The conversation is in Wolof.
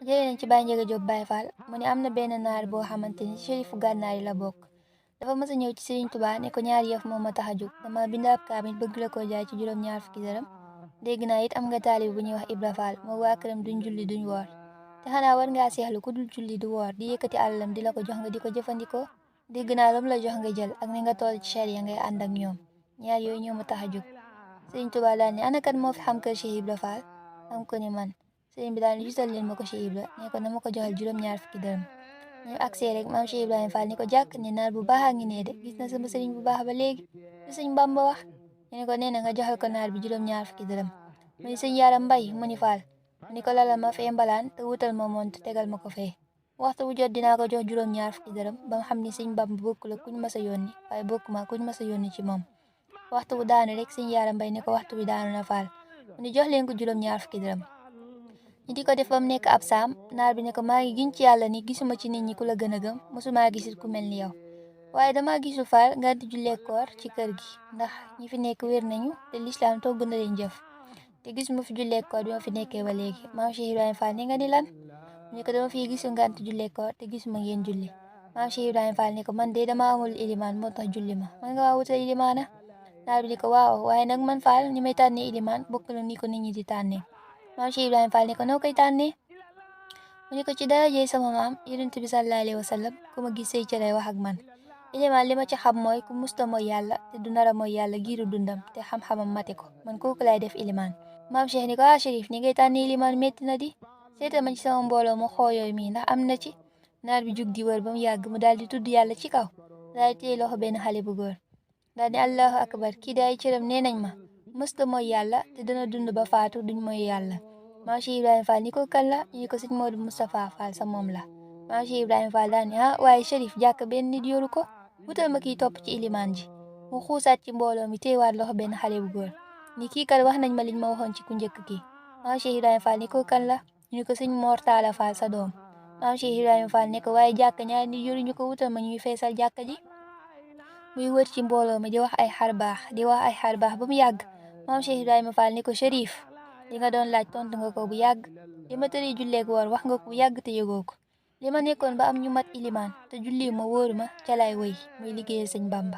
jëlee nañ ci Baye Ndiaga Diop Baye Fall mu ne am na benn naar boo xamante ni chérifu gànnaar yi la bokk. dafa mës a ñëw ci Serigne Touba ne ko ñaari yëf moo ma tax a jóg dama bind ab kaamil bëgg la ko jaay ci juróom-ñaar fukki dërëm dégg naa it am nga taalib bu ñuy wax Ibra Fall moo waa këram duñ julli duñ woor te xanaa war ngaa seexlu ku dul julli du woor di yëkkati àllam di la ko jox nga di ko jëfandikoo dégg naa lam la jox nga jël ak ni nga toll ci charia ngay ànd ak ñoom ñaar yooyu ñoo ma tax a jóg. Serigne Touba daal ne ana kan moo fi xam kër Cheikh Ibra Fall am ko ni man Serigne bi daal ne gisal leen ma ko Cheikh Ibra ne ko na ma ko joxal juróom-ñaar fukki dërëm ñu agsee rek maam Cheikh Ibrahima Fall ni ko jàkk ne naar bu baax a ngi nee de gis na sama sëriñ bu baax ba léegi lu sëñ Bamba wax ñu ne ko nee na nga joxal ko naar bi juróom-ñaar fukki dërëm mu ni sëñ Yaram Mbay mu ni Fall mu ni ko lala ma fee mbalaan te wutal ma mont tegal ma ko fee waxtu bu jot dinaa ko jox juróom-ñaar fukki dërëm ba mu xam ni sëñ Bamba bokku la kuñ mas a yónni waaye bokku ma kuñ mas a yónni ci moom waxtu bu daanu rek sëñ Yaram Mbay ni ko waxtu bi daanu na Fall mu ni jox leen ko juróom-ñaar fukki dërëm ñu di ko def ba mu nekk ab saam naar bi ne ko maa ngi giñ ci yàlla ni gisuma ci nit ñi ku la gën a gëm mosuma gisit ku mel ni yow waaye dama gisul Fall nga di jullee koor ci kër gi ndax ñi fi nekk wér nañu te lislaam togg na leen jëf te gisuma fi jullee koor bi ma fi nekkee ba léegi maam Cheikh Ibrahima Fall ni nga ni lan ñu ko dama fi gisul ngant jullee koor te gisuma ngeen julli maam Cheikh Ibrahima Fall ni ko man de dama amul ilimaan moo tax julli ma man nga waa wutal ilimaana naar bi di ko waaw waaye nag man Fall ni may tànnee ilimaan bokk na ni ko nit ñi di tànnee maam Cheikh Ibrahima Fall ni ko noo koy tànnee mu ni ko ci darajey sama maam yonent bi sallallahu alayhi wa sallam ku ma gis say cëre wax ak man ilimaan li ma ci xam mooy ku musta mooy yàlla te du nara mooy yàlla giiru dundam te xam-xamam mate ko man kooku lay def ilimaan maam Cheikh ni ko Chérif ni ngay tànnee ilimaan métti na di seeta ma ci sama mbooloo mu xooyooy mi ndax am na ci naar bi jug di wër ba mu yàgg mu daal di tudd yàlla ci kaw daal di téye loxo benn xale bu góor daal di allahu akbar kii day cëram nee nañ ma musta mooy yàlla te dana dund ba faatu duñ mooy yàlla maam Cheikh Ibrahima Fall ni ko kan la ñu ko sëñ Modou Moustapha Fall sa moom la maam Cheikh Ibrahima Fall daal ni waaye Chérif jàkk benn nit yoru ko wutal ma kiy topp ci ilimaan ji mu xuusaat ci mbooloo mi téewaat loxo benn xale bu góor ni kii kat wax nañ ma liñ ma waxoon ci ku njëkk kii maam Cheikh Ibrahima Fall ni ko kan la ñu ko sëñ Mor Talla Fall sa doom maam Cheikh Ibrahima Fall ne ko waaye jàkk ñaari nit yoru ñu ko wutal ma ñuy feesal jàkk ji muy wër ci mbooloo mi di wax ay xar baax ba mu yàgg maam Cheikh Ibrahima Fall ni ko Chérif li nga doon laaj tontu nga ko bu yàgg li ma tëri julleeg woor wax nga ko bu yàgg te yëgoo ko li ma nekkoon ba am ñu mat ilimaan te julli ma wóoru ma ca lay wëy muy liggéeyal sëñ Bamba